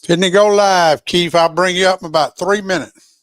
Didn't it go live, Keith? I'll bring you up in about 3 minutes.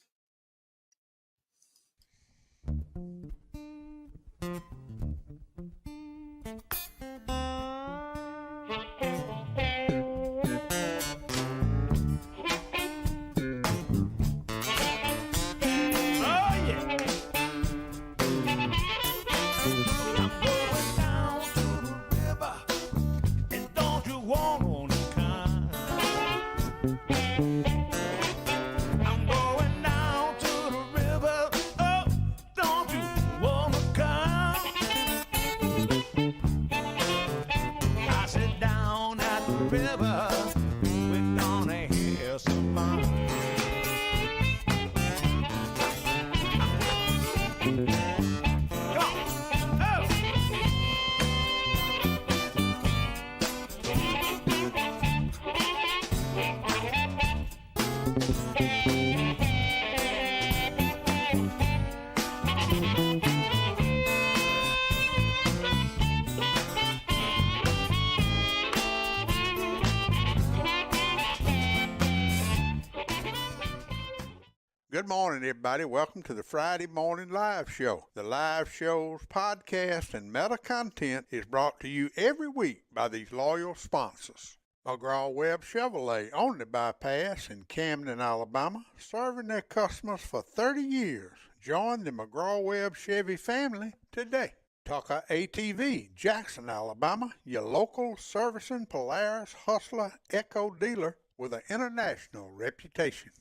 Good morning, everybody. Welcome to the Friday Morning Live Show. The live show's podcast and meta content is brought to you every week by these loyal sponsors. McGraw-Webb Chevrolet on the bypass in Camden, Alabama, serving their customers for 30 years. Join the McGraw-Webb Chevy family today. Tucker ATV, Jackson, Alabama, your local servicing Polaris Hustler Echo dealer with an international reputation.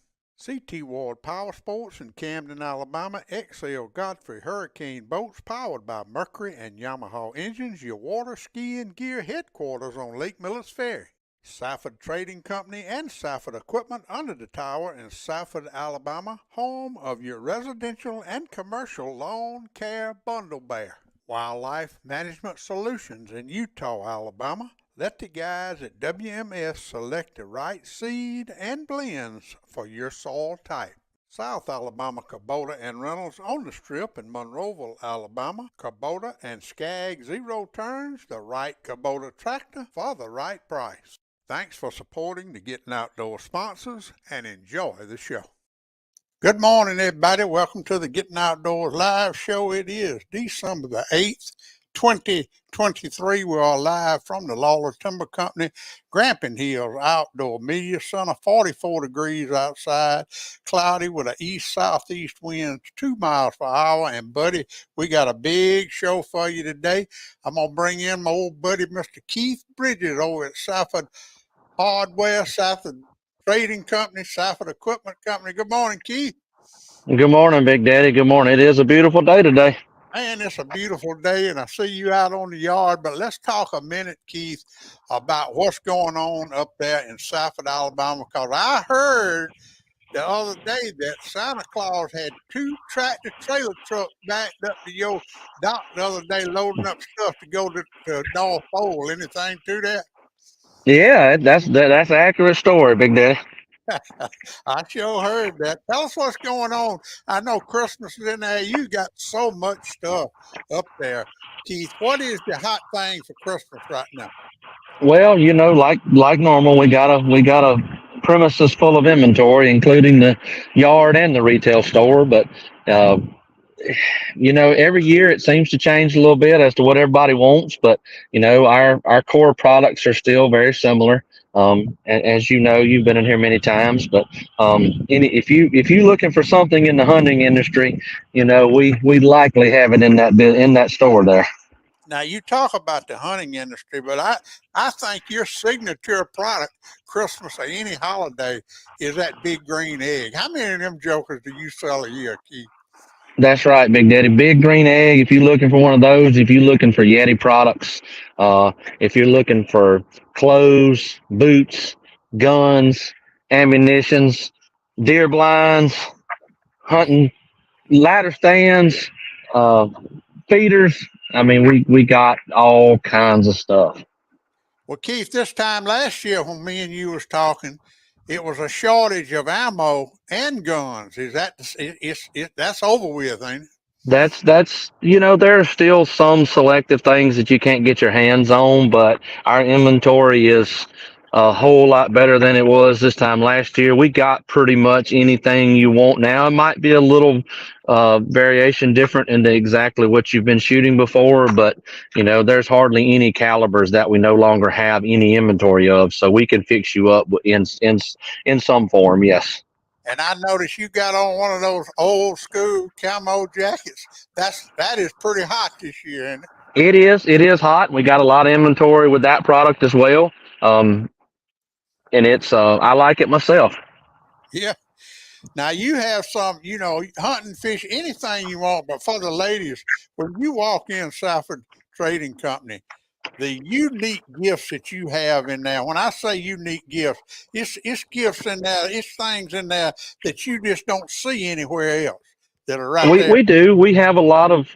CT Ward Power Sports in Camden, Alabama, XL Godfrey Hurricane Boats powered by Mercury and Yamaha engines, your water skiing gear headquarters on Lake Millis Ferry. Safford Trading Company and Safford Equipment under the tower in Safford, Alabama, home of your residential and commercial lawn care bundle bear. Wildlife Management Solutions in Eutaw, Alabama. Let the guys at WMS select the right seed and blends for your soil type. South Alabama Kubota and Reynolds on the Strip in Monroeville, Alabama. Kubota and Skag Zero Turns, the right Kubota tractor for the right price. Thanks for supporting the Gettin Outdoors sponsors and enjoy the show. Good morning, everybody. Welcome to the Gettin Outdoors live show. It is December the 8th. 2023. We are live from the Lawler Timber Company, Grampian Hills Outdoor Media Center. 44 degrees outside, cloudy with an east-southeast wind 2 miles per hour. And, buddy, we got a big show for you today. I'm going to bring in my old buddy, Mr. Keith Bridges, over at Safford Hardware, Safford Trading Company, Safford Equipment Company. Good morning, Keith. Good morning, Big Daddy. Good morning. It is a beautiful day today. Man, it's a beautiful day, and I see you out on the yard. But let's talk a minute, Keith, about what's going on up there in Safford, Alabama, because I heard the other day that Santa Claus had 2 tractor-trailer trucks backed up to your dock the other day loading up stuff to go to North Pole. Anything to that? Yeah, that's an accurate story, Big Daddy. I sure heard that. Tell us what's going on. I know Christmas is in there. You got so much stuff up there, Keith. What is the hot thing for Christmas right now? Well, like normal, we got a premises full of inventory, including the yard and the retail store. But every year it seems to change a little bit as to what everybody wants. But our core products are still very similar. And as you know, you've been in here many times. But if you're looking for something in the hunting industry, we likely have it in that store there. Now, you talk about the hunting industry, but I think your signature product, Christmas or any holiday, is that big green egg. How many of them jokers do you sell a year, Keith? That's right, Big Daddy. Big green egg. If you're looking for one of those, if you're looking for Yeti products, if you're looking for clothes, boots, guns, ammunitions, deer blinds, hunting ladder stands, feeders. I mean, we got all kinds of stuff. Well, Keith, this time last year when me and you was talking, it was a shortage of ammo and guns. Is that that's over with, ain't it? That's there are still some selective things that you can't get your hands on, but our inventory is a whole lot better than it was this time last year. We got pretty much anything you want now. It might be a little variation different into exactly what you've been shooting before, but there's hardly any calibers that we no longer have any inventory of, so we can fix you up in some form. Yes. And I noticed you got on one of those old school camo jackets. That is pretty hot this year, isn't it? It is hot. We got a lot of inventory with that product as well. And it's I like it myself. Yeah. Now you have some, hunting, fish, anything you want, but for the ladies, when you walk in Safford Trading Company, the unique gifts that you have in there. When I say unique gifts, it's gifts in there, it's things in there that you just don't see anywhere else that are right We there. we do. We have a lot of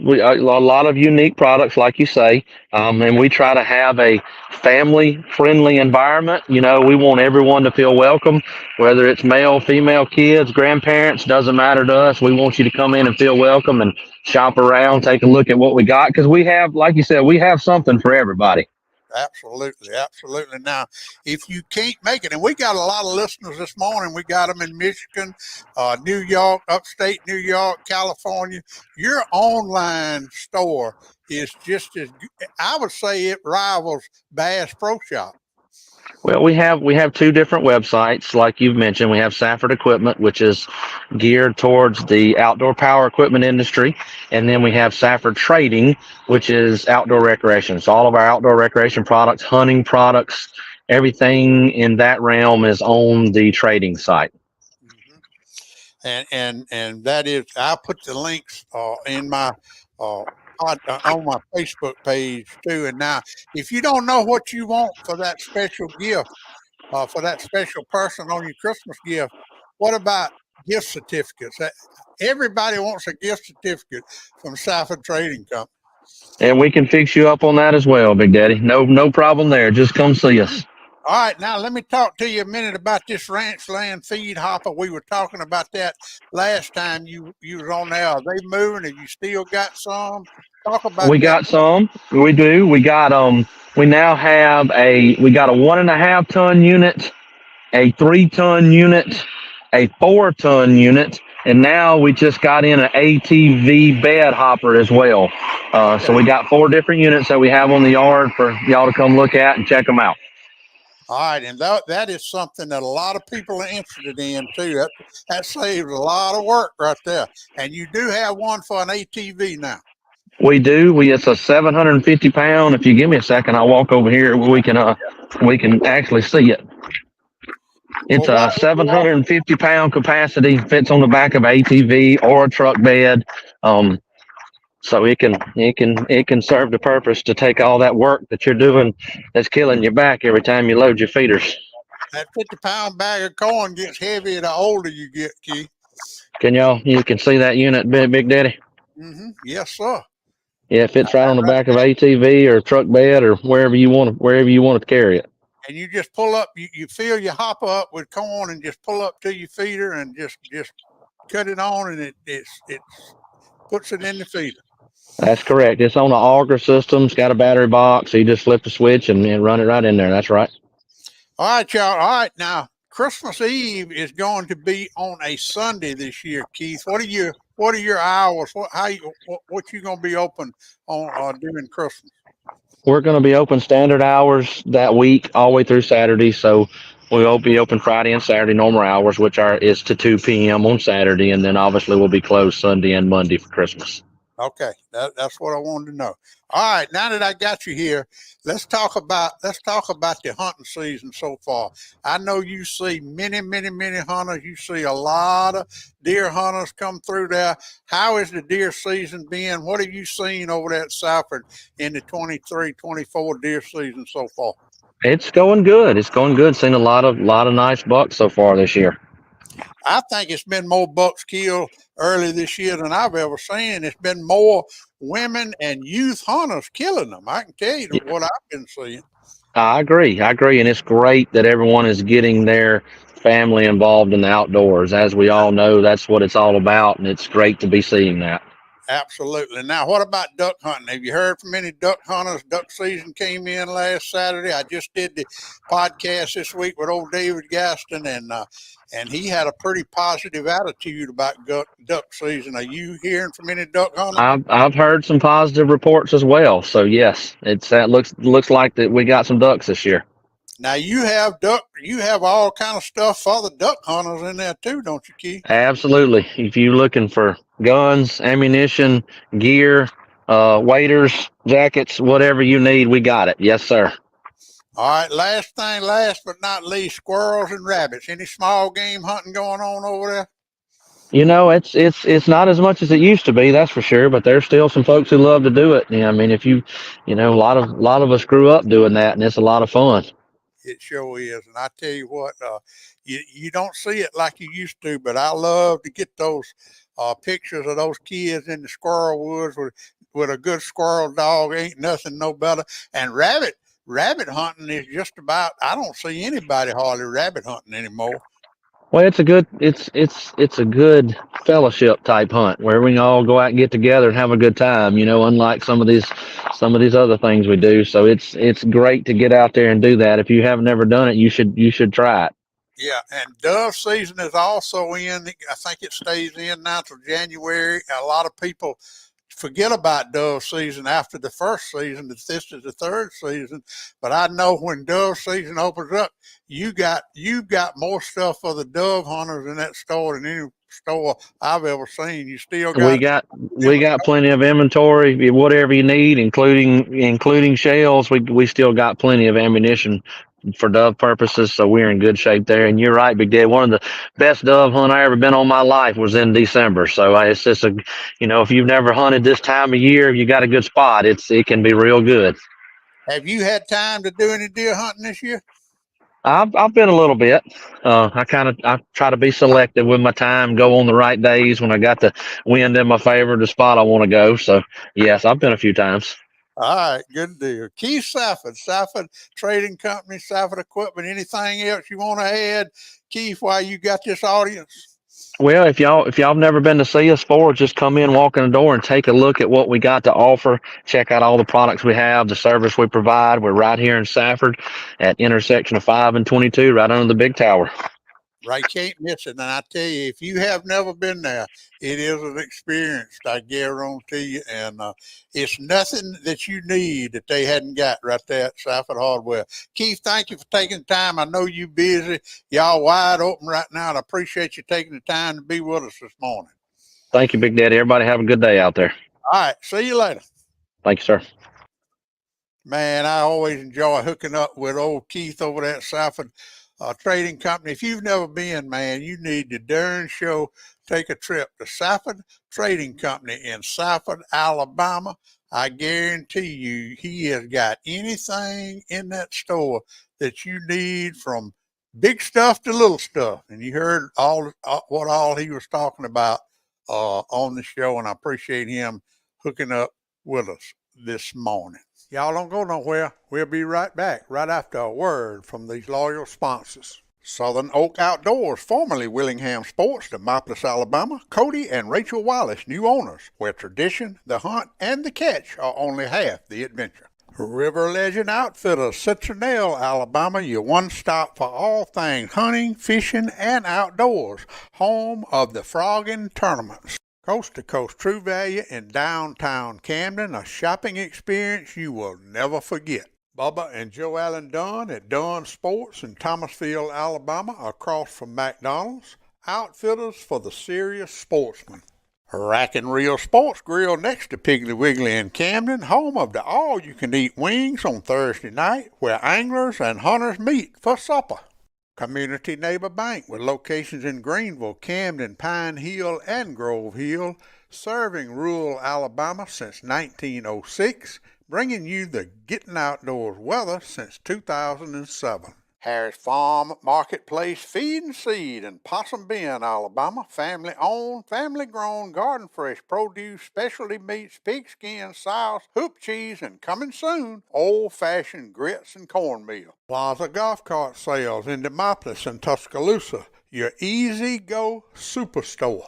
unique products, like you say, and we try to have a family friendly environment. We want everyone to feel welcome, whether it's male, female, kids, grandparents. Doesn't matter to us. We want you to come in and feel welcome and shop around, take a look at what we got, because we have, like you said, we have something for everybody. Absolutely, absolutely. Now, if you can't make it, and we got a lot of listeners this morning, we got them in Michigan, New York, upstate New York, California. Your online store is just as I would say it rivals Bass Pro Shop. Well, we have two different websites, like you've mentioned. We have Safford Equipment, which is geared towards the outdoor power equipment industry, and then we have Safford Trading, which is outdoor recreation. So all of our outdoor recreation products, hunting products, everything in that realm is on the trading site. Mhm. And that is, I put the links in my uh, on my Facebook page too. And now, if you don't know what you want for that special gift, for that special person on your Christmas gift, what about gift certificates? Everybody wants a gift certificate from Safford Trading Company. And we can fix you up on that as well, Big Daddy. No problem there. Just come see us. All right, now let me talk to you a minute about this ranch land feed hopper. We were talking about that last time you was on there. Are they moving? Have you still got some? Talk about We that. got some. We do. We now have we got a 1.5 ton unit, a 3 ton unit, a 4 ton unit, and now we just got in an ATV bed hopper as well. So Okay. we got 4 different units that we have on the yard for y'all to come look at and check them out. All right, and that is something that a lot of people are interested in too. That saves a lot of work right there. And you do have one for an ATV now. We do. It's a 750 pound. If you give me a second, I'll walk over here where we can actually see it. It's Well, a while you walk, 750 pound capacity, fits on the back of an ATV or a truck bed. Um, so it can serve the purpose to take all that work that you're doing that's killing your back every time you load your feeders. that 50-pound bag of corn gets heavier the older you get, Keith. You can see that unit, Big Daddy? Yes, sir. Yeah, it fits right That on the right back of there. ATV or truck bed or wherever you want to carry it. And you just pull up. You fill your hopper up with corn and just pull up to your feeder and just cut it on, and it puts it in the feeder. That's correct. It's on an auger system. It's got a battery box. So you just flip the switch and run it right in there. That's right. All right, y'all. All right, now Christmas Eve is going to be on a Sunday this year, Keith. What are your hours? What you gonna be open on during Christmas? We're going to be open standard hours that week, all the way through Saturday. So we'll be open Friday and Saturday normal hours, which is to 2 p.m. on Saturday, and then obviously we'll be closed Sunday and Monday for Christmas. Okay, that's what I wanted to know. All right, now that I got you here, let's talk about the hunting season so far. I know you see many hunters. You see a lot of deer hunters come through there. How is the deer season been? What have you seen over there at Safford in the 23-24 deer season so far? It's going good. It's going good. Seen a lot of nice bucks so far this year. I think it's been more bucks killed early this year than I've ever seen. It's been more women and youth hunters killing them. I can tell you what I've been seeing. I agree. And it's great that everyone is getting their family involved in the outdoors. As we all know, that's what it's all about, and it's great to be seeing that. Absolutely. Now, what about duck hunting? Have you heard from any duck hunters? Duck season came in last Saturday. I just did the podcast this week with old David Gaston, and he had a pretty positive attitude about duck season. Are you hearing from any duck hunters? I've heard some positive reports as well. So yes, it's that looks like that we got some ducks this year. Now you have all kind of stuff for the duck hunters in there too, don't you, Keith? Absolutely. If you're looking for guns, ammunition, gear, waders, jackets, whatever you need, we got it. Yes, sir. All right, last but not least, squirrels and rabbits. Any small game hunting going on over there? You know, it's not as much as it used to be, that's for sure. But there's still some folks who love to do it. I mean, if you know, a lot of us grew up doing that, and it's a lot of fun. It sure is, and I tell you what, you don't see it like you used to, but I love to get those pictures of those kids in the squirrel woods with a good squirrel dog. Ain't nothing no better. And rabbit hunting is just about. I don't see anybody hardly rabbit hunting anymore. Well, it's a good fellowship type hunt where we can all go out and get together and have a good time. You know, unlike some of these other things we do. So it's great to get out there and do that. If you have never done it, you should try it. Yeah, and dove season is also in. I think it stays in now till January. A lot of people forget about dove season after the first season. That this is the third season, but I know when dove season opens up, you've got more stuff for the dove hunters in that store than any store I've ever seen. You still We got got we inventory. got plenty of inventory, whatever you need, including shells. We still got plenty of ammunition for dove purposes, so we're in good shape there. And you're right, Big Dad. One of the best dove hunt I ever been on my life was in December. So it's just if you've never hunted this time of year, you got a good spot. It can be real good. Have you had time to do any deer hunting this year? I've been a little bit. I try to be selective with my time, go on the right days when I got the wind in my favor, the spot I want to go. So yes, I've been a few times. All right, good deal. Keith Safford Trading Company, Safford Equipment. Anything else you want to add, Keith, while you got this audience? Well, if y'all have never been to see us before, just come in, walk in the door, and take a look at what we got to offer. Check out all the products we have, the service we provide. We're right here in Safford, at intersection of 5 and 22, right under the big tower. Right, can't miss it. And I tell you, if you have never been there, it is an experience, I guarantee you. And it's nothing that you need that they hadn't got right there at Safford Hardware. Keith, thank you for taking the time. I know you're busy. Y'all wide open right now, and I appreciate you taking the time to be with us this morning. Thank you, Big Daddy. Everybody have a good day out there. All right, see you later. Thank you, sir. Man, I always enjoy hooking up with old Keith over there at Safford Trading Company. If you've never been, man, you need to darn show take a trip to Safford Trading Company in Safford, Alabama. I guarantee you he has got anything in that store that you need, from big stuff to little stuff. And you heard what all he was talking about on the show, and I appreciate him hooking up with us this morning. Y'all don't go nowhere. We'll be right back right after a word from these loyal sponsors. Southern Oak Outdoors, formerly Willingham Sports, Demopolis, Alabama. Cody and Rachel Wallace, new owners, where tradition, the hunt, and the catch are only half the adventure. River Legend Outfitters, Citronelle, Alabama, your one-stop for all things hunting, fishing, and outdoors. Home of the Frogging Tournaments. Coast to Coast True Value in downtown Camden, a shopping experience you will never forget. Bubba and Joe Allen Dunn at Dunn Sports in Thomasville, Alabama, across from McDonald's. Outfitters for the serious sportsman. Rack and Reel Sports Grill next to Piggly Wiggly in Camden, home of the all-you-can-eat wings on Thursday night, where anglers and hunters meet for supper. Community Neighbor Bank with locations in Greenville, Camden, Pine Hill, and Grove Hill, serving rural Alabama since 1906, bringing you the Gettin Outdoors weather since 2007. Harris Farm Marketplace Feed and Seed in Possum Bend, Alabama. Family owned, family grown, garden fresh produce, specialty meats, pigskin, sows, hoop cheese, and coming soon, old fashioned grits and cornmeal. Plaza Golf Cart Sales in Demopolis and Tuscaloosa, your easy go superstore.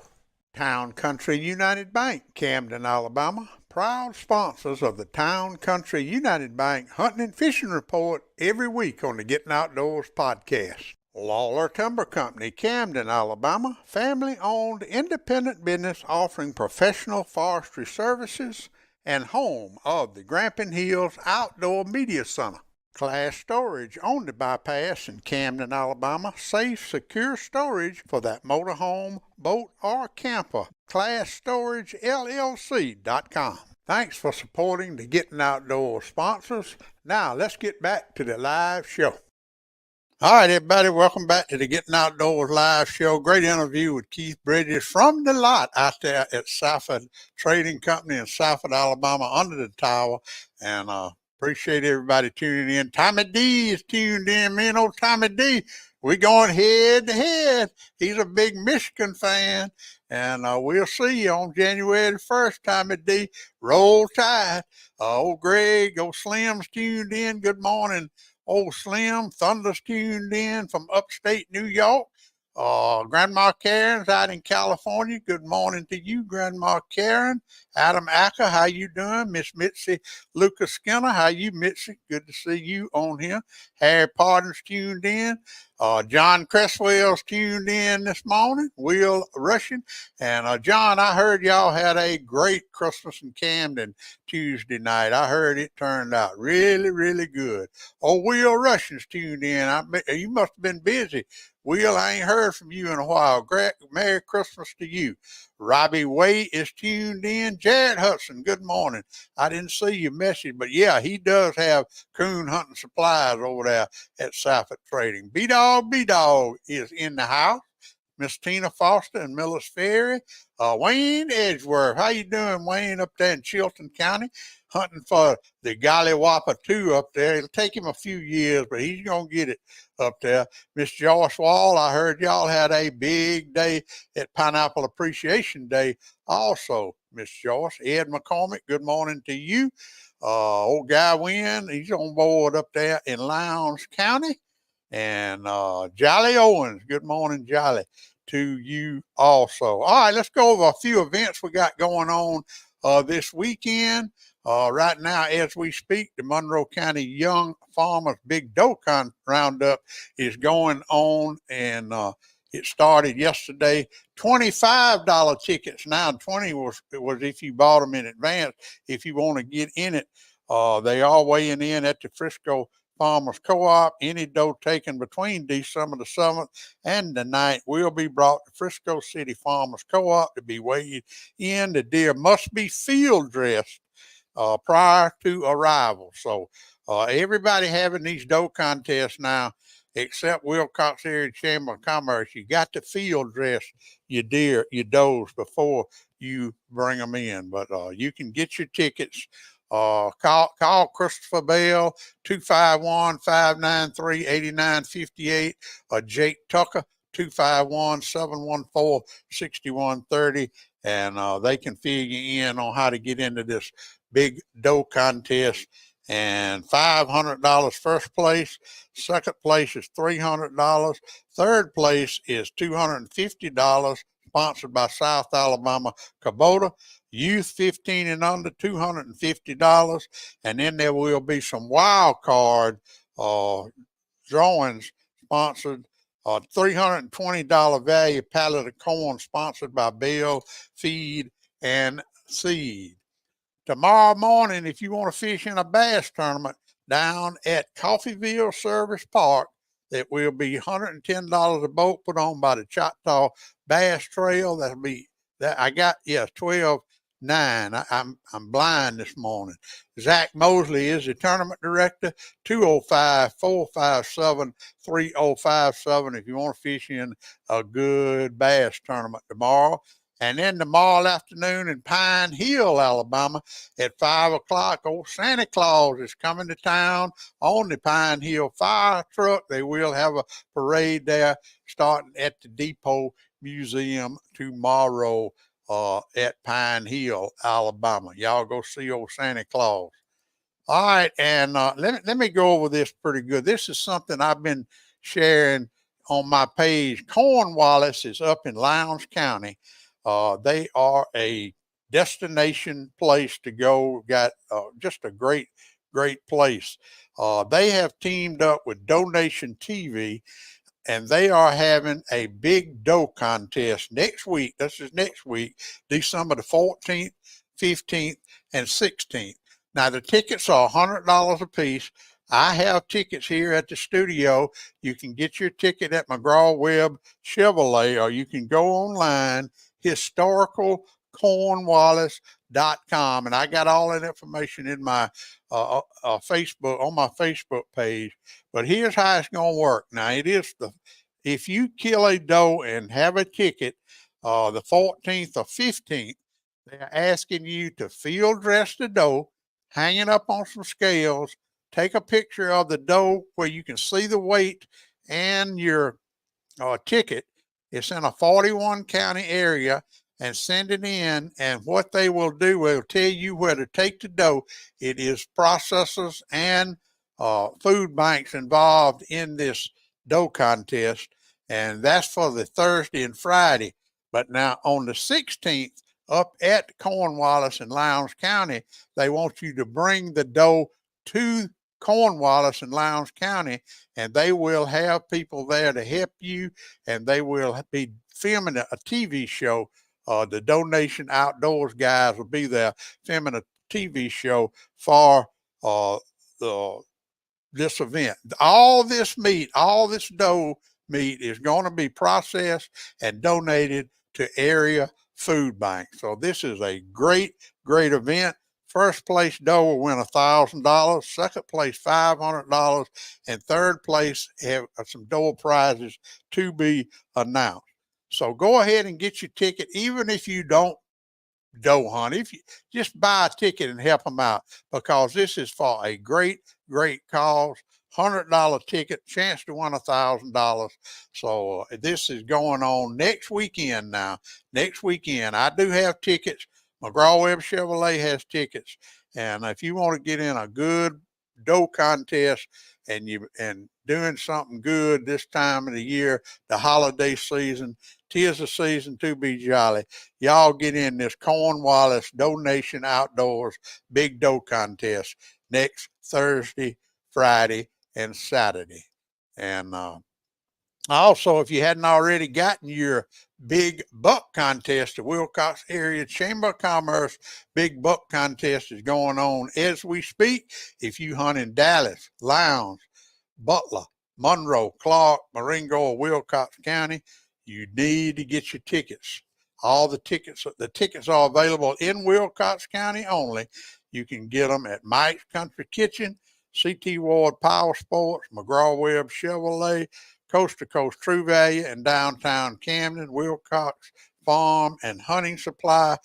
Town Country United Bank, Camden, Alabama, proud sponsors of the Town Country United Bank Hunting and Fishing Report every week on the Gettin Outdoors podcast. Lawler Timber Company, Camden, Alabama, family-owned independent business offering professional forestry services and home of the Grampian Hills Outdoor Media Center. Class Storage on the bypass in Camden, Alabama. Safe, secure storage for that motorhome, boat, or camper. ClassStorageLLC.com. Thanks for supporting the Gettin Outdoors sponsors. Now let's get back to the live show. All right, everybody, welcome back to the Gettin Outdoors live show. Great interview with Keith Bridges from the lot out there at Safford Trading Company in Safford, Alabama, under the tower. And appreciate everybody tuning in. Tommy D is tuned in. Me and old Tommy D, we going head to head. He's a big Michigan fan. And we'll see you on January the 1st, Tommy D. Roll Tide. Old Greg, old Slim's tuned in. Good morning. Old Slim, Thunder's tuned in from upstate New York. Grandma Karen's out in California. Good morning to you, Grandma Karen. Adam Acker, how you doing? Miss Mitzi Lucas Skinner, how you, Mitzi? Good to see you on here. Harry Pardon's tuned in. John Cresswell's tuned in this morning. Will Russian. And John, I heard y'all had a great Christmas in Camden Tuesday night. I heard it turned out really, really good. Oh, Will Russian's tuned in. You must have been busy. Will, I ain't heard from you in a while. Merry Christmas to you. Robbie Way is tuned in. Jared Hudson, good morning. I didn't see your message, but yeah, he does have coon hunting supplies over there at Safford Trading. B-Dog is in the house. Miss Tina Foster in Miller's Ferry. Wayne Edgeworth. How you doing, Wayne, up there in Chilton County? Hunting for the Gollywhopper 2 up there. It'll take him a few years, but he's going to get it up there. Miss Joyce Wall, I heard y'all had a big day at Pineapple Appreciation Day also, Miss Joyce. Ed McCormick, good morning to you. Old Guy Wynn, he's on board up there in Lowndes County. And Jolly Owens, good morning, Jolly, to you also. All right, let's go over a few events we got going on this weekend. Right now, as we speak, the Monroe County Young Farmers Big Doe Roundup is going on, and it started yesterday. $25 tickets now. 20 was if you bought them in advance. If you want to get in it, they are weighing in at the Frisco Farmers Co-op. Any doe taken between December the 7th and the 9th will be brought to Frisco City Farmers Co-op to be weighed in. The deer must be field dressed prior to arrival. So everybody having these doe contests now, except Wilcox Area Chamber of Commerce, you got to field dress your deer, your does before you bring them in. But you can get your tickets. Call Christopher Bell, 251-593-8958, or Jake Tucker, 251-714-6130, and they can fill you in on how to get into this big doe contest. And $500 first place, second place is $300, third place is $250, sponsored by South Alabama Kubota. Youth 15 and under, $250. And then there will be some wild card drawings sponsored. $320 value pallet of corn sponsored by Bell Feed and Seed. Tomorrow morning, if you want to fish in a bass tournament down at Coffeyville Service Park, that will be $110 a boat put on by the Choctaw Bass Trail. That'll be that. I got 12-9. I'm blind this morning. Zach Mosley is the tournament director. 205-457-3057 if you want to fish in a good bass tournament tomorrow. And then tomorrow afternoon in Pine Hill, Alabama, at 5 o'clock, old Santa Claus is coming to town on the Pine Hill fire truck. They will have a parade there starting at the Depot Museum tomorrow at Pine Hill, Alabama. Y'all go see old Santa Claus. All right, and let me go over this pretty good. This is something I've been sharing on my page. Cornwallis is up in Lowndes County. They are a destination place to go. Got just a great, great place. They have teamed up with Donation TV, and they are having a big dough contest next week. This is next week, December the 14th, 15th, and 16th. Now, the tickets are $100 a piece. I have tickets here at the studio. You can get your ticket at McGraw-Webb Chevrolet, or you can go online, historicalcornwallis.com, and I got all that information in my Facebook, on my Facebook page. But here's how it's going to work. Now, if you kill a doe and have a ticket, the 14th or 15th, they're asking you to field dress the doe, hang it up on some scales, take a picture of the doe where you can see the weight and your ticket. It's in a 41 county area, and send it in. And what they will do, will tell you where to take the dough. It is processors and food banks involved in this dough contest, and that's for the Thursday and Friday. But now on the 16th, up at Cornwallis in Lowndes County, they want you to bring the dough to Cornwallis and Lowndes County, and they will have people there to help you, and they will be filming a TV show. The Donation Outdoors guys will be there filming a TV show for this event. All this meat, all this doe meat is going to be processed and donated to area food banks. So this is a great, great event. First place doe will win $1,000. Second place, $500. And third place have some door prizes to be announced. So go ahead and get your ticket, even if you don't doe hunt. If you just buy a ticket and help them out, because this is for a great, great cause. $100 ticket, chance to win $1,000. So this is going on next weekend now. Next weekend. I do have tickets. McGraw-Webb Chevrolet has tickets. And if you want to get in a good doe contest and doing something good this time of the year, the holiday season, 'tis the season to be jolly. Y'all get in this Cornwallis Donation Outdoors Big Doe Contest next Thursday, Friday, and Saturday. And also, if you hadn't already gotten your big buck contest, the Wilcox Area Chamber of Commerce Big Buck Contest is going on as we speak. If you hunt in Dallas, Lowndes, Butler, Monroe, Clark, Marengo, or Wilcox County, you need to get your tickets. The tickets are available in Wilcox County only. You can get them at Mike's Country Kitchen, CT Ward Power Sports, McGraw-Webb Chevrolet, Coast to Coast True Value in downtown Camden, Wilcox Farm and Hunting Supply,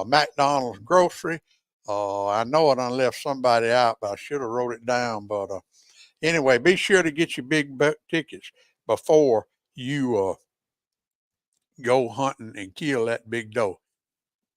McDonald's Grocery. I know I done left somebody out, but I should have wrote it down. But anyway, be sure to get your big buck tickets before you go hunting and kill that big doe.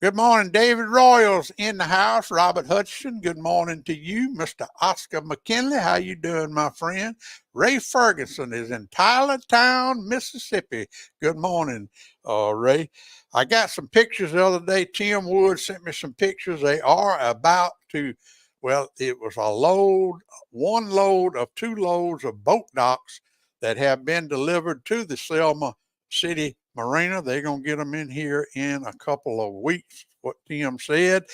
Good morning, David Royals in the house. Robert Hutchinson, good morning to you. Mr. Oscar McKinley, how you doing, my friend? Ray Ferguson is in Tylertown, Mississippi. Good morning, Ray. I got some pictures the other day. Tim Wood sent me some pictures. They are about to, it was one load of 2 loads of boat docks that have been delivered to the Selma City Marina. They're going to get them in here in a couple of weeks, what Tim said.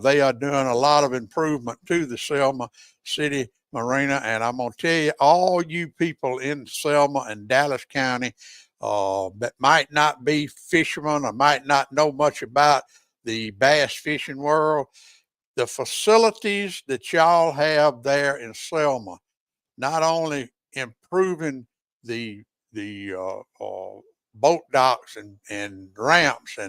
They are doing a lot of improvement to the Selma City Marina. And I'm going to tell you, all you people in Selma and Dallas County that might not be fishermen or might not know much about the bass fishing world, the facilities that y'all have there in Selma, not only improving the boat docks and ramps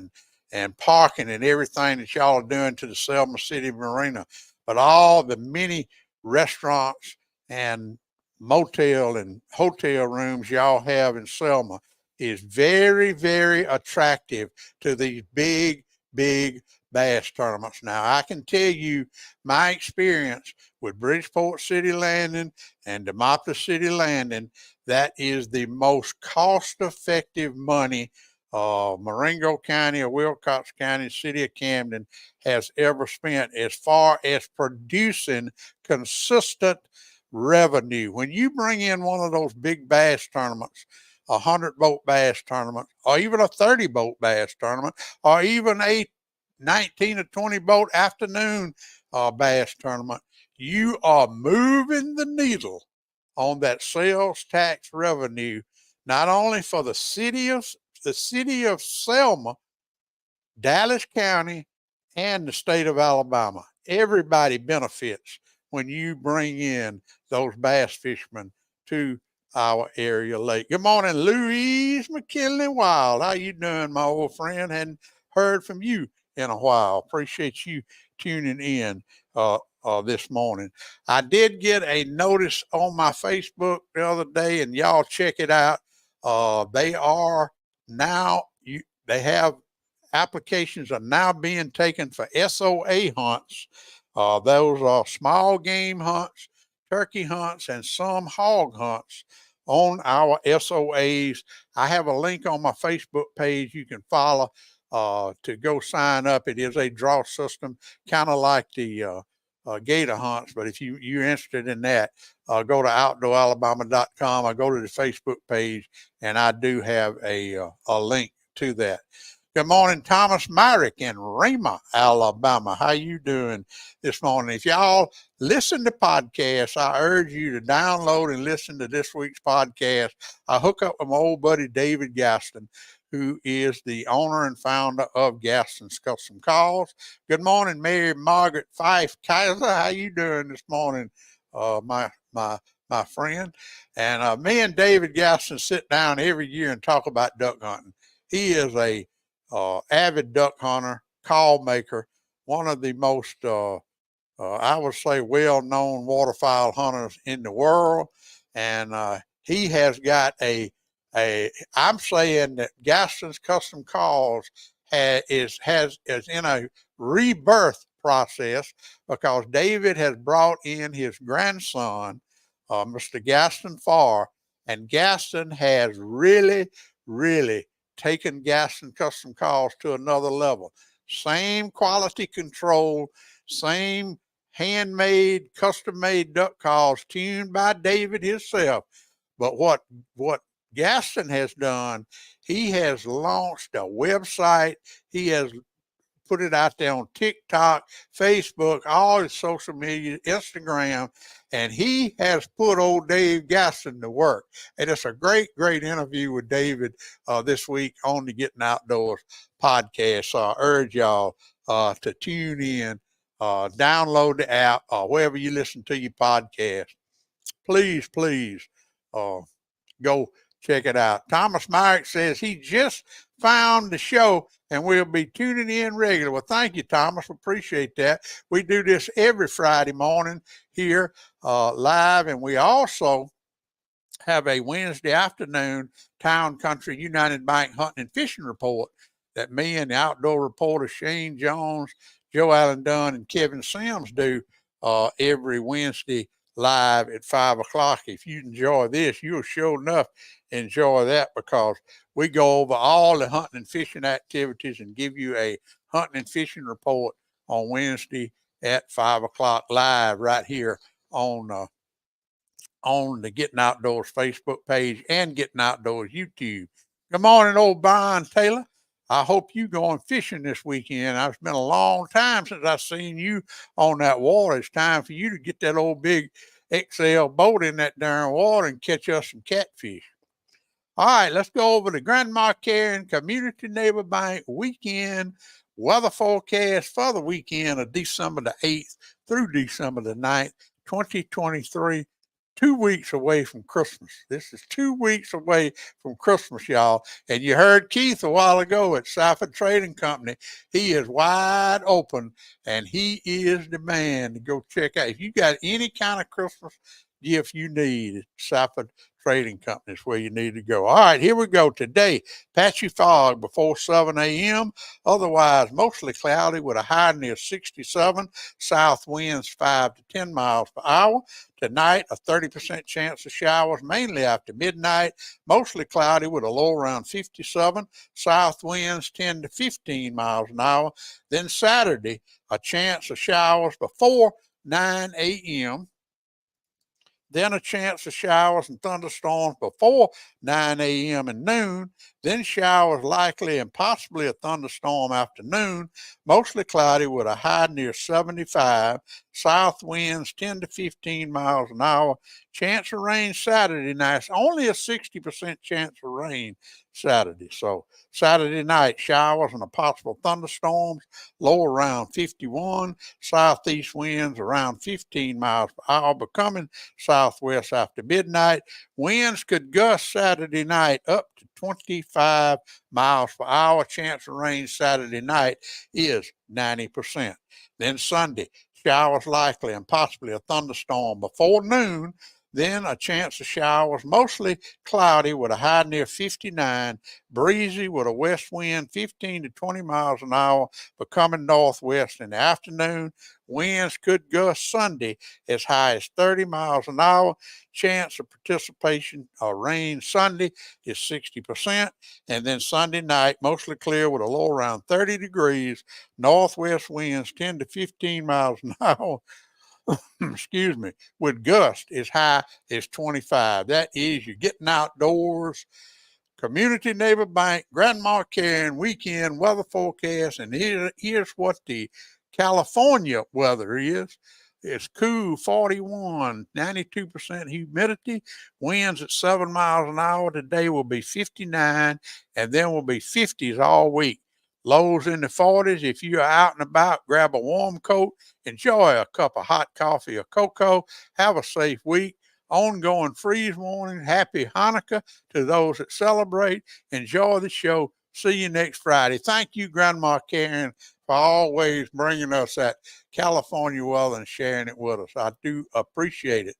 and parking and everything that y'all are doing to the Selma City Marina, but all the many restaurants and motel and hotel rooms y'all have in Selma is very, very attractive to these big, big bass tournaments. Now, I can tell you my experience with Bridgeport City Landing and Demopolis City Landing, that is the most cost-effective money Marengo County or Wilcox County, City of Camden has ever spent as far as producing consistent revenue. When you bring in one of those big bass tournaments, a 100-boat bass tournament, or even a 30-boat bass tournament, or even a 19 or 20-boat afternoon bass tournament, you are moving the needle on that sales tax revenue, not only for the city of Selma, Dallas County, and the state of Alabama. Everybody benefits when you bring in those bass fishermen to our area lake. Good morning, Louise McKinley Wild. How you doing, my old friend? Hadn't heard from you in a while. Appreciate you tuning in this morning. I did get a notice on my Facebook the other day, and y'all check it out. They are now they have applications are now being taken for SOA hunts. Those are small game hunts, turkey hunts, and some hog hunts on our SOAs. I have a link on my Facebook page you can follow to go sign up. It is a draw system, kind of like the gator hunts, but if you're interested in that, go to outdooralabama.com. I go to the Facebook page, and I do have a link to that. Good morning, Thomas Myrick in Rama, Alabama. How you doing this morning? If y'all listen to podcasts, I urge you to download and listen to this week's podcast. I hook up with my old buddy David Gaston, who is the owner and founder of Gaston's Custom Calls. Good morning, Mary Margaret Fife Kaiser. How you doing this morning, my friend? And me and David Gaston sit down every year and talk about duck hunting. He is a avid duck hunter, call maker, one of the most, I would say, well-known waterfowl hunters in the world. And he has got I'm saying that Gaston's Custom Calls is in a rebirth process because David has brought in his grandson, Mr. Gaston Farr, and Gaston has really, really taken Gaston Custom Calls to another level. Same quality control, same handmade, custom-made duck calls tuned by David himself. But what Gaston has done, he has launched a website. He has put it out there on TikTok, Facebook, all his social media, Instagram, and he has put old Dave Gaston to work. And it's a great, great interview with David this week on the Gettin Outdoors podcast. So I urge y'all to tune in, download the app, wherever you listen to your podcast. Please, go check it out. Thomas Myrick says he just found the show and we'll be tuning in regular. Well, thank you, Thomas. Appreciate that. We do this every Friday morning here live, and we also have a Wednesday afternoon Town Country United Bank hunting and fishing report that me and the outdoor reporter Shane Jones, Joe Allen Dunn, and Kevin Sims do every Wednesday live at 5 o'clock. If you enjoy this, you'll sure enough enjoy that because we go over all the hunting and fishing activities and give you a hunting and fishing report on Wednesday at 5 o'clock live right here on the Gettin Outdoors Facebook page and Gettin Outdoors YouTube. Good morning, old Brian Taylor. I hope you going fishing this weekend. It's been a long time since I've seen you on that water. It's time for you to get that old big XL boat in that darn water and catch us some catfish. All right, let's go over the Grandma Caring Community Neighbor Bank weekend weather forecast for the weekend of December the 8th through December the 9th, 2023. 2 weeks away from Christmas. This is 2 weeks away from Christmas, y'all. And you heard Keith a while ago at Safford Trading Company. He is wide open, and he is the man to go check out. If you got any kind of Christmas gift you need. Safford Trading Company is where you need to go. All right, here we go. Today, patchy fog before 7 a.m. Otherwise, mostly cloudy with a high near 67. South winds 5 to 10 miles per hour. Tonight, a 30% chance of showers, mainly after midnight. Mostly cloudy with a low around 57. South winds 10 to 15 miles an hour. Then Saturday, a chance of showers before 9 a.m. Then a chance of showers and thunderstorms before 9 a.m. and noon. Then showers likely and possibly a thunderstorm afternoon. Mostly cloudy with a high near 75. South winds 10 to 15 miles an hour. Chance of rain Saturday night. Only a 60% chance of rain Saturday. So Saturday night, showers and a possible thunderstorms. Low around 51. Southeast winds around 15 miles per hour, becoming southwest after midnight. Winds could gust Saturday night up to 25 miles per hour. Chance of rain Saturday night is 90%. Then Sunday, showers likely and possibly a thunderstorm before noon. Then a chance of showers, mostly cloudy with a high near 59, breezy with a west wind 15 to 20 miles an hour, becoming northwest in the afternoon. Winds could gust Sunday as high as 30 miles an hour. Chance of participation or rain Sunday is 60%. And then Sunday night, mostly clear with a low around 30 degrees. Northwest winds 10 to 15 miles an hour. Excuse me, with gust as high as 25. That is, you're getting outdoors. Community Neighbor Bank, Grandma Karen weekend weather forecast, and here's what the California weather is. It's cool, 41, 92% humidity, winds at 7 miles an hour. Today will be 59, and then will be 50s all week. Lows in the 40s. If you're out and about, grab a warm coat, enjoy a cup of hot coffee or cocoa, have a safe week. Ongoing freeze warning. Happy Hanukkah to those that celebrate. Enjoy the show. See you next Friday. Thank you, Grandma Karen, for always bringing us that California weather and sharing it with us. I do appreciate it.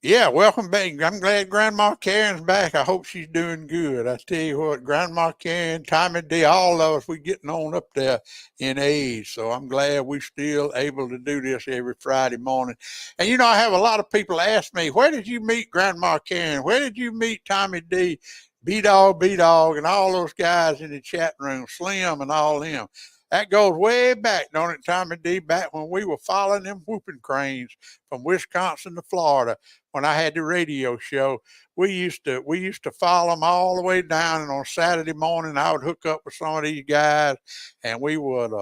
Yeah, welcome back. I'm glad Grandma Karen's back. I hope she's doing good. I tell you what, Grandma Karen, Tommy D, all of us, we getting on up there in age. So I'm glad we're still able to do this every Friday morning. And you know, I have a lot of people ask me, where did you meet Grandma Karen? Where did you meet Tommy D, B-Dog, and all those guys in the chat room, Slim and all them? That goes way back, don't it, Tommy D? Back when we were following them whooping cranes from Wisconsin to Florida. When I had the radio show, we used to follow them all the way down. And on Saturday morning, I would hook up with some of these guys, and we would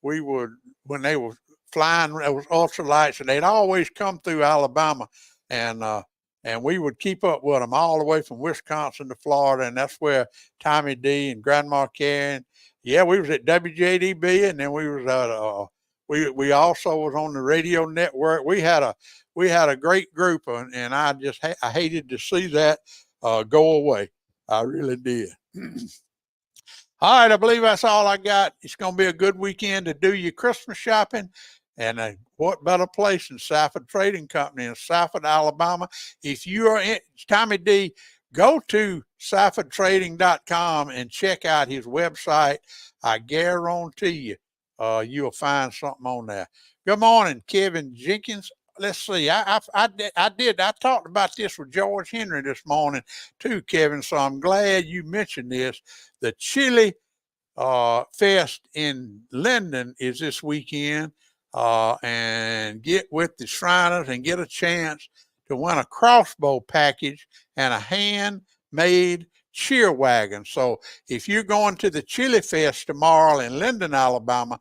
when they were flying those ultralights, and they'd always come through Alabama, and we would keep up with them all the way from Wisconsin to Florida, and that's where Tommy D and Grandma Karen. Yeah, we was at WJDB, and then we was at we also was on the radio network. We had a great group, and I hated to see that go away. I really did. All right, I believe that's all I got. It's going to be a good weekend to do your Christmas shopping. And what better place than Safford Trading Company in Safford, Alabama? If you are in, Tommy D, go to SaffordTrading.com and check out his website. I guarantee you'll find something on there. Good morning, Kevin Jenkins. Let's see. I talked about this with George Henry this morning too, Kevin. So I'm glad you mentioned this. The chili fest in Linden is this weekend, and get with the Shriners and get a chance to win a crossbow package and a handmade cheer wagon. So if you're going to the Chili Fest tomorrow in Linden, Alabama,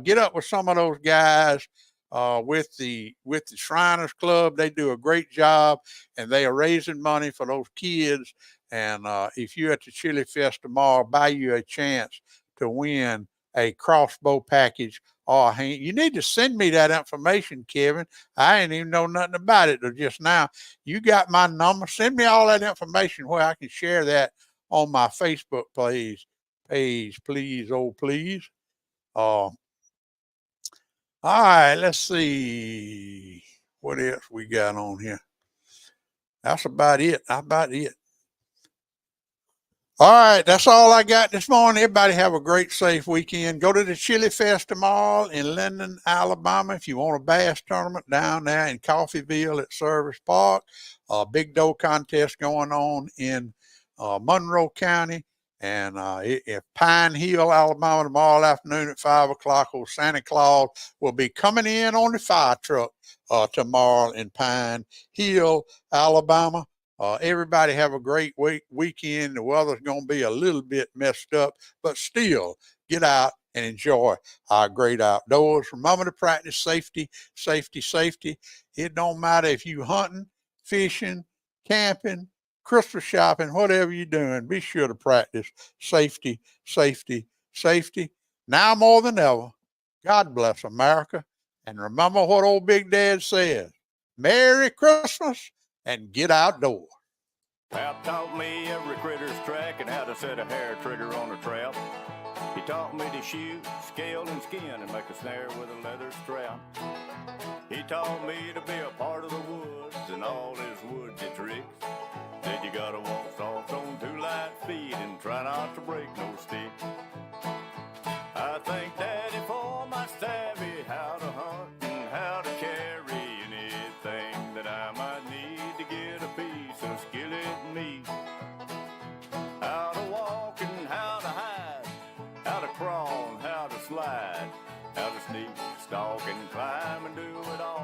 get up with some of those guys. With the Shriners Club, they do a great job, and they are raising money for those kids. And if you're at the Chili Fest tomorrow, buy you a chance to win a crossbow package or a hand. You need to send me that information, Kevin. I ain't even know nothing about it till just now. You got my number. Send me all that information where I can share that on my Facebook page, please. Oh, please. Uh, All right, let's see what else we got on here. That's about it. About it. All right, that's all I got this morning. Everybody have a great, safe weekend. Go to the Chili Fest tomorrow in Linden, Alabama. If you want a bass tournament down there in Coffeeville at Service Park, a big doe contest going on in Monroe County. And if Pine Hill, Alabama, tomorrow afternoon at 5 o'clock, old Santa Claus will be coming in on the fire truck tomorrow in Pine Hill, Alabama. Everybody have a great weekend. The weather's going to be a little bit messed up, but still get out and enjoy our great outdoors. Remember to practice safety, safety, safety. It don't matter if you hunting, fishing, camping, Christmas shopping, whatever you're doing, be sure to practice safety, safety, safety. Now more than ever, God bless America. And remember what old Big Dad says, Merry Christmas and get outdoors. Pap taught me every critter's track and how to set a hair trigger on a trap. He taught me to shoot, scale, and skin and make a snare with a leather strap. He taught me to be a part of the woods and all his woodsy tricks. Said you gotta walk soft on 2 light feet and try not to break no stick. I thank Daddy for my savvy, how to hunt and how to carry anything that I might need to get a piece of skillet meat. How to walk and how to hide, how to crawl and how to slide, how to sneak, stalk and climb and do it all